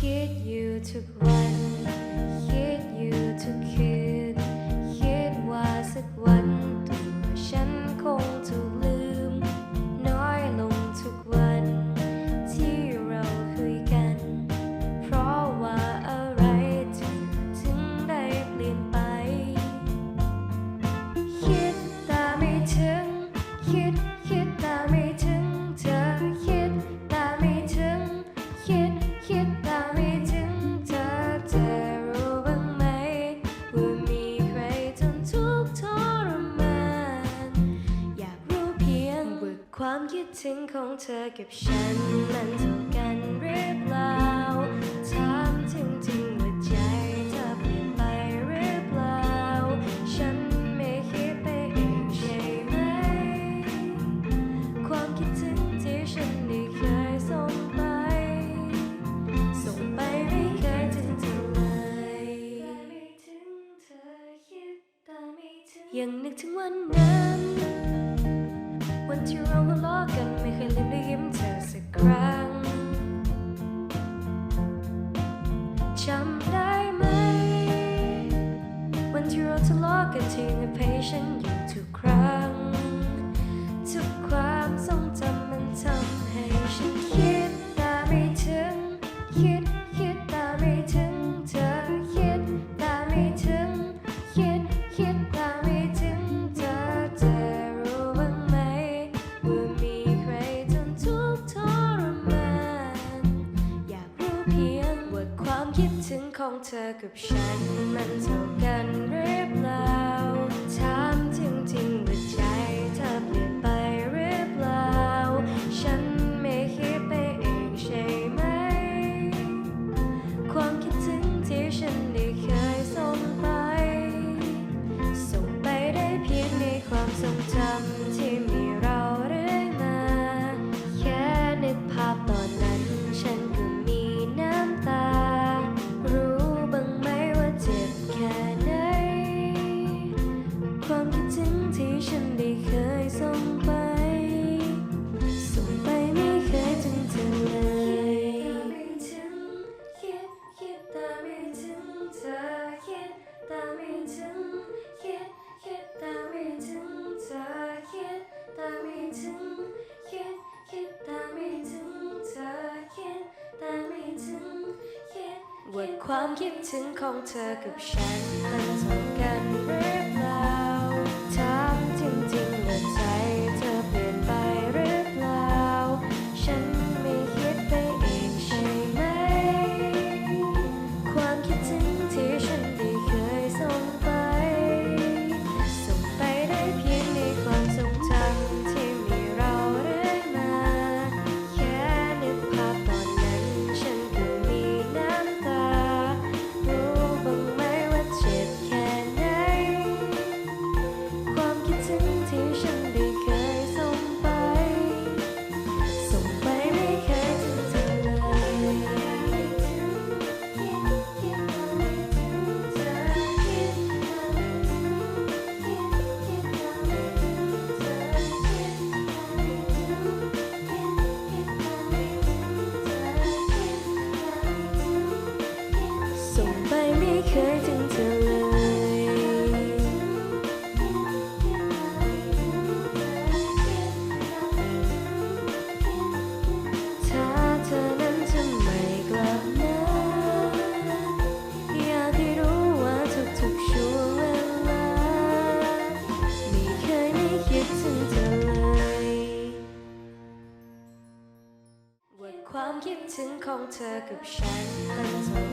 คิดอยู่ทุกวันคิดอยู่ทุกคืนคิดว่าสักวันตัวฉันคงถูกลืมน้อยลงทุกวันที่เราคุยกันเพราะว่าอะไรถึงได้เปลี่ยนไปคิดแต่ไม่ถึงคิดแต่ไม่ถึงเธอคิดแต่ไม่ถึงคิดแต่ไม่ถึงเธอรู้บ้างไหมว่ามีใครทนทุกข์ทรมานอยากรู้เพียงว่าความคิดถึงของเธอกับฉันมันเท่ากันหรือเปล่าถามจริงๆว่าใจเธอเปลี่ยนไปหรือเปล่าฉันไม่คิดไปเองใช่ไหมความคิดถึงที่ฉันได้เคยส่งไปไม่เคยถึงเธอเลยยังนึกถึงวันนั้นวันที่เราทะเลาะกันไม่เคยลืมได้ยิ้มเธอสักครั้งจำได้ไหมวันที่เราทะเลาะกันที่ให้อภัยฉันอยู่ทุกครั้งทุกความทรงจำมันทำให้ฉันคิดแต่ไม่ถึงคิดแต่ไม่ถึงเธอคิดแต่ไม่ถึงคิดแต่ไม่ถึงเธอรู้บ้างไหมว่ามีใครทนทุกข์ทรมานอยากรู้เพียงว่าความคิดถึงของเธอกับฉันมันเท่ากันหรือเปล่าถามจริงๆว่าใจเธอเปลี่ยนไปหรือเปล่าฉันไม่คิดไปเองใช่ไหมความคิดถึงที่ฉันได้เคยส่งไปได้เพียงในความทรงจำที่มีเราเรื่อยมาแค่นึกภาพตอนนั้นฉันก็มีน้ำตารู้บ้างไหมว่าเจ็บแค่ไหนความคิดถึงที่ฉันได้เคยส่งไปไม่เคยถึงเธอเลยคิดแต่ไม่ถึงเธอคิดแต่ไม่ถึงคิดแต่ไม่ถึงเธอคิดแต่ไม่ถึงคิดแต่ไม่ถึงเธอคิดแต่ไม่ถึงว่าความคิดถึงของเธอกับฉันมันเท่ากันหรือเปล่าถามจริงๆว่าใจเธอเปลี่ยนไปหรือเปล่าฉันไม่คิดไปเองใช่ไหมความคิดถึงที่ฉันได้เคยส่งไปได้เพียงในความทรงจำที่มีเราเรื่อยมาแค่นึกภาพตอนนั้นฉันก็มีน้ำตารู้บ้างไหมว่าเจ็บแค่ไหนความคิดถึงที่ฉันได้เคยส่งไปไม่เคยถึงเธอเลยส่งไปไม่เคยถึงเธอเลยถ้าเธอนั้นจะไม่กลับมาอยากให้รู้ว่าทุกๆช่วงเวลาไม่เคยไม่คิดถึงเธอเลยว่าความคิดถึงของเธอกับฉันมันเท่า